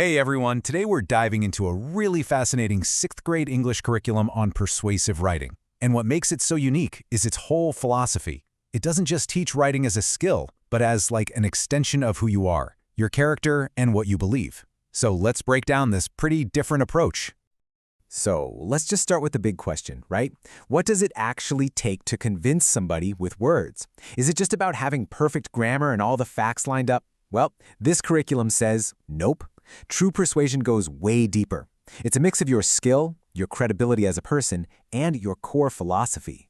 Hey everyone, today we're diving into a really fascinating 6th grade English curriculum on persuasive writing. And what makes it so unique is its whole philosophy. It doesn't just teach writing as a skill, but as like an extension of who you are, your character, and what you believe. So let's break down this pretty different approach. So let's just start with the big question, right? What does it actually take to convince somebody with words? Is it just about having perfect grammar and all the facts lined up? Well, this curriculum says nope. True persuasion goes way deeper. It's a mix of your skill, your credibility as a person, and your core philosophy.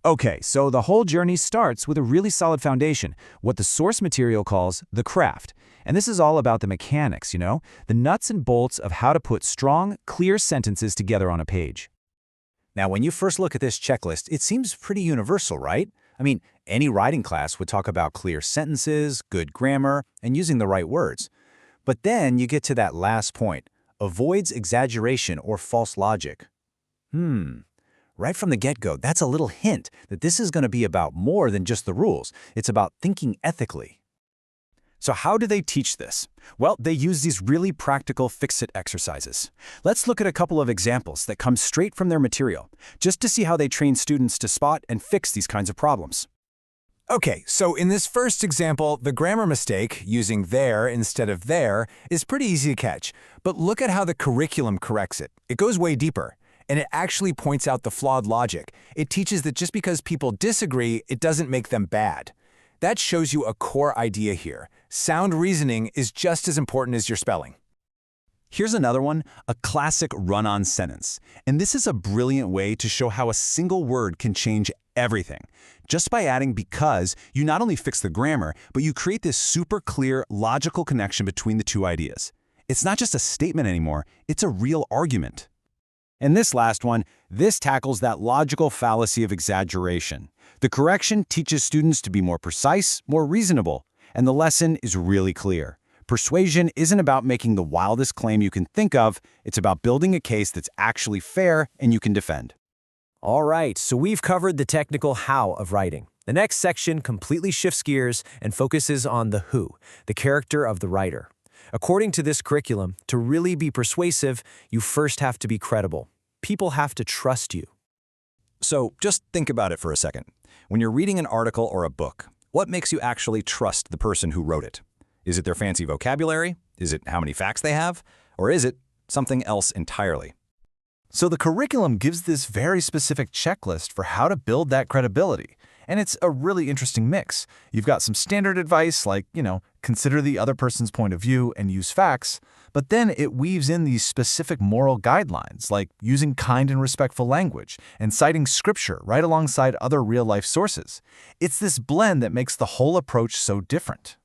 Okay, so the whole journey starts with a really solid foundation, what the source material calls the craft. And this is all about the mechanics, the nuts and bolts of how to put strong, clear sentences together on a page. Now, when you first look at this checklist, it seems pretty universal, right? I mean, any writing class would talk about clear sentences, good grammar, and using the right words. But then you get to that last point, avoids exaggeration or false logic. Right from the get-go, that's a little hint that this is going to be about more than just the rules. It's about thinking ethically. So how do they teach this? Well, they use these really practical fix-it exercises. Let's look at a couple of examples that come straight from their material, just to see how they train students to spot and fix these kinds of problems. Okay, so in this first example, the grammar mistake, using there instead of there, is pretty easy to catch. But look at how the curriculum corrects it. It goes way deeper, and it actually points out the flawed logic. It teaches that just because people disagree, it doesn't make them bad. That shows you a core idea here. Sound reasoning is just as important as your spelling. Here's another one, a classic run-on sentence. And this is a brilliant way to show how a single word can change everything. Just by adding because, you not only fix the grammar, but you create this super clear, logical connection between the two ideas. It's not just a statement anymore, it's a real argument. And this last one, this tackles that logical fallacy of exaggeration. The correction teaches students to be more precise, more reasonable, and the lesson is really clear. Persuasion isn't about making the wildest claim you can think of, it's about building a case that's actually fair and you can defend. All right, so we've covered the technical how of writing. The next section completely shifts gears and focuses on the who, the character of the writer. According to this curriculum, to really be persuasive, you first have to be credible. People have to trust you. So just think about it for a second. When you're reading an article or a book, what makes you actually trust the person who wrote it? Is it their fancy vocabulary? Is it how many facts they have? Or is it something else entirely? So the curriculum gives this very specific checklist for how to build that credibility. And it's a really interesting mix. You've got some standard advice like, consider the other person's point of view and use facts. But then it weaves in these specific moral guidelines like using kind and respectful language and citing scripture right alongside other real-life sources. It's this blend that makes the whole approach so different.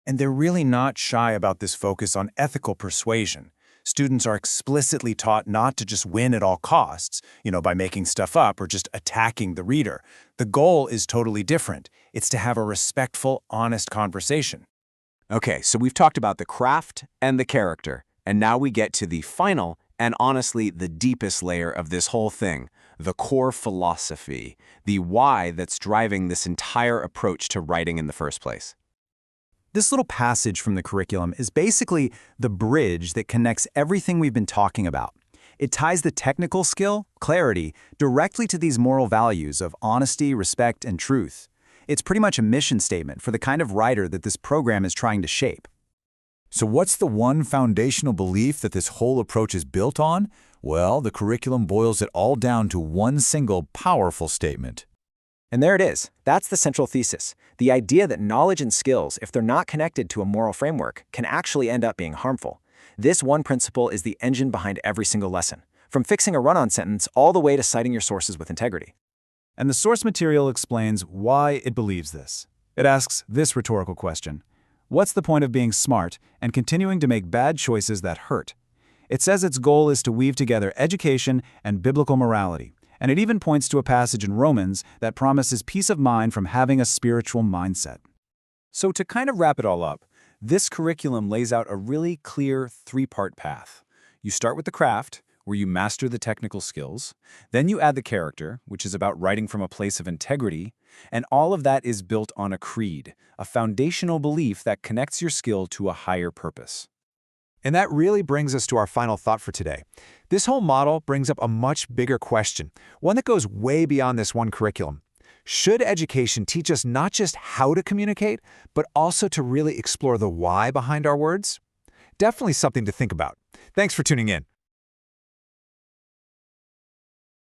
And they're really not shy about this focus on ethical persuasion. Students are explicitly taught not to just win at all costs, by making stuff up or just attacking the reader. The goal is totally different. It's to have a respectful, honest conversation. Okay, so we've talked about the craft and the character, and now we get to the final and honestly the deepest layer of this whole thing, the core philosophy, the why that's driving this entire approach to writing in the first place. This little passage from the curriculum is basically the bridge that connects everything we've been talking about. It ties the technical skill, clarity, directly to these moral values of honesty, respect, and truth. It's pretty much a mission statement for the kind of writer that this program is trying to shape. So what's the one foundational belief that this whole approach is built on? Well, the curriculum boils it all down to one single powerful statement. And there it is. That's the central thesis. The idea that knowledge and skills, if they're not connected to a moral framework, can actually end up being harmful. This one principle is the engine behind every single lesson, from fixing a run-on sentence all the way to citing your sources with integrity. And the source material explains why it believes this. It asks this rhetorical question: what's the point of being smart and continuing to make bad choices that hurt? It says its goal is to weave together education and biblical morality. And it even points to a passage in Romans that promises peace of mind from having a spiritual mindset. So to kind of wrap it all up, this curriculum lays out a really clear three-part path. You start with the craft, where you master the technical skills. Then you add the character, which is about writing from a place of integrity. And all of that is built on a creed, a foundational belief that connects your skill to a higher purpose. And that really brings us to our final thought for today. This whole model brings up a much bigger question, one that goes way beyond this one curriculum. Should education teach us not just how to communicate, but also to really explore the why behind our words? Definitely something to think about. Thanks for tuning in.